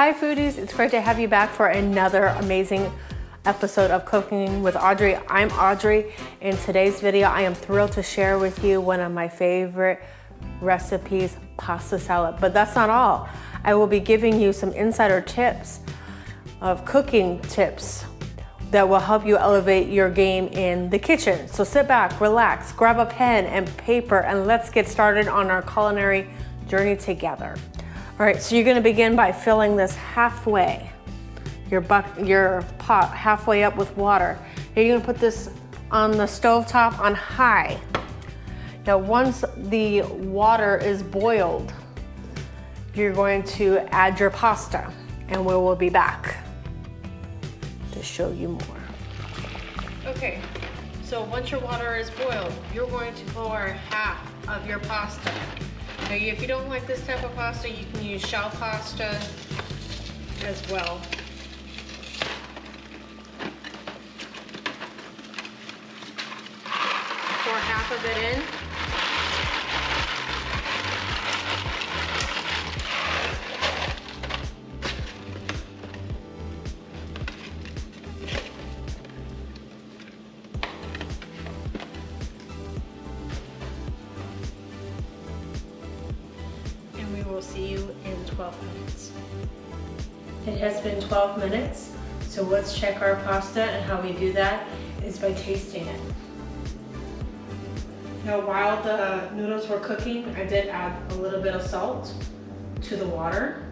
Hi foodies, it's great to have you back for another amazing episode of Cooking with Audrey. I'm Audrey. In today's video, I am thrilled to share with you one of my favorite recipes, pasta salad. But that's not all. I will be giving you some insider tips of cooking tips that will help you elevate your game in the kitchen. So sit back, relax, grab a pen and paper, and let's get started on our culinary journey together. All right, so you're gonna begin by filling this halfway, your pot halfway up with water. Now you're gonna put this on the stovetop on high. Now once the water is boiled, you're going to add your pasta, and we will be back to show you more. Okay, so once your water is boiled, you're going to pour half of your pasta. Now, if you don't like this type of pasta, you can use shell pasta as well. Pour half of it in. We will see you in 12 minutes. It has been 12 minutes, so let's check our pasta, and how we do that is by tasting it. Now while the noodles were cooking, I did add a little bit of salt to the water.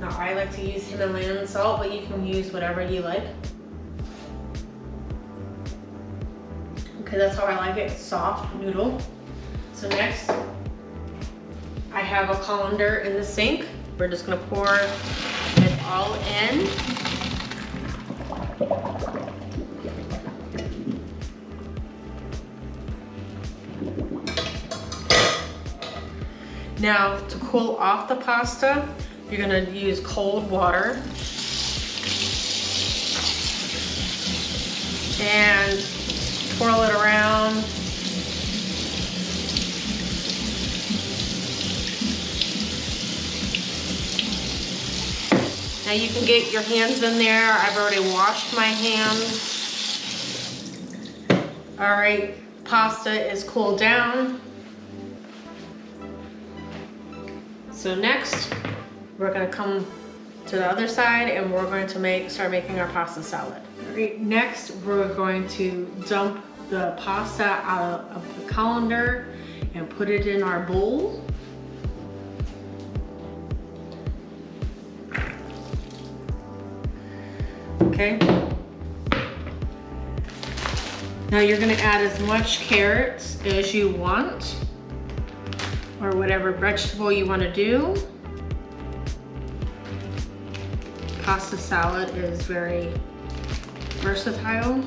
Now I like to use Himalayan salt, but you can use whatever you like. Okay, that's how I like it, soft noodle. So next, I have a colander in the sink. We're just gonna pour it all in. Now to cool off the pasta, you're gonna use cold water and twirl it around. Now you can get your hands in there. I've already washed my hands. All right, pasta is cooled down. So next, we're gonna come to the other side, and we're going to start making our pasta salad. All right, next we're going to dump the pasta out of the colander and put it in our bowl. Okay. Now you're gonna add as much carrots as you want, or whatever vegetable you want to do. Pasta salad is very versatile.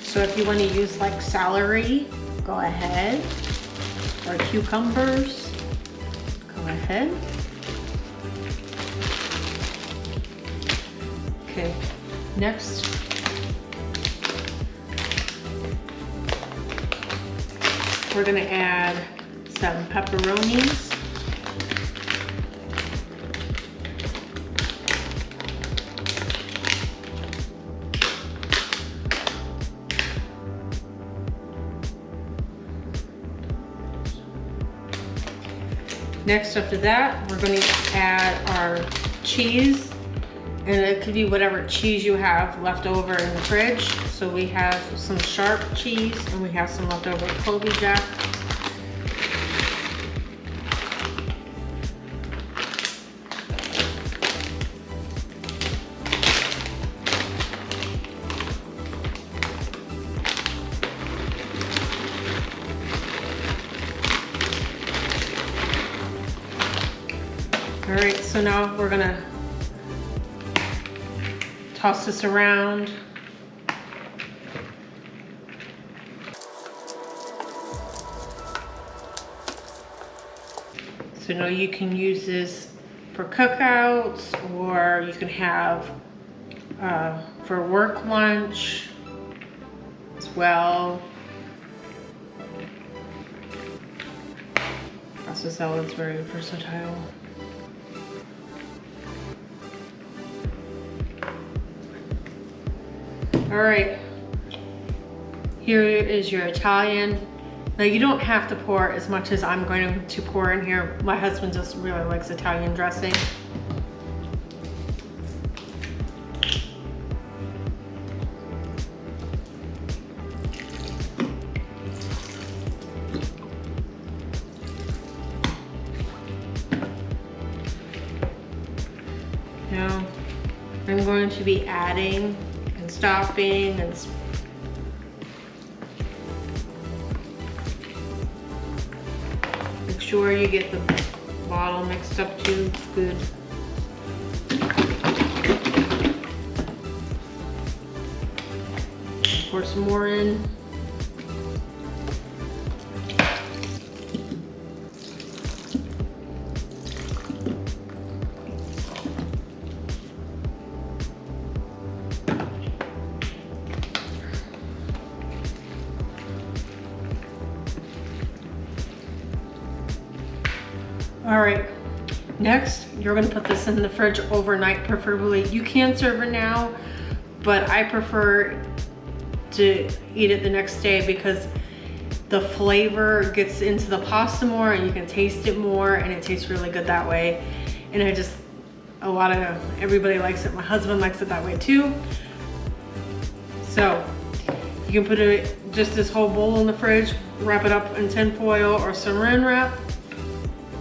So if you want to use like celery, go ahead. Or cucumbers, go ahead. Okay, next, we're gonna add some pepperonis. Next, after that, we're going to add our cheese, and it could be whatever cheese you have left over in the fridge. So we have some sharp cheese, and we have some leftover Colby Jack. All right, so now we're gonna toss this around. So now you can use this for cookouts, or you can have for work lunch. It's well. Pasta salad's very versatile. All right, here is your Italian. Now you don't have to pour as much as I'm going to pour in here. My husband just really likes Italian dressing. Now I'm going to be adding and stopping and make sure you get the bottle mixed up too good. Pour some more in. All right, next you're gonna put this in the fridge overnight preferably. You can serve it now, but I prefer to eat it the next day because the flavor gets into the pasta more and you can taste it more and it tastes really good that way. And everybody likes it. My husband likes it that way too. So you can put it, just this whole bowl in the fridge, wrap it up in tin foil or saran wrap.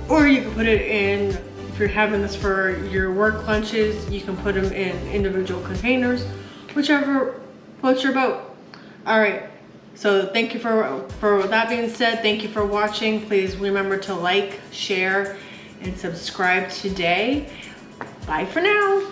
Or you can put it in, if you're having this for your work lunches, you can put them in individual containers, whichever floats your boat. All right, so thank you for that being said, thank you for watching. Please remember to like, share, and subscribe today. Bye for now.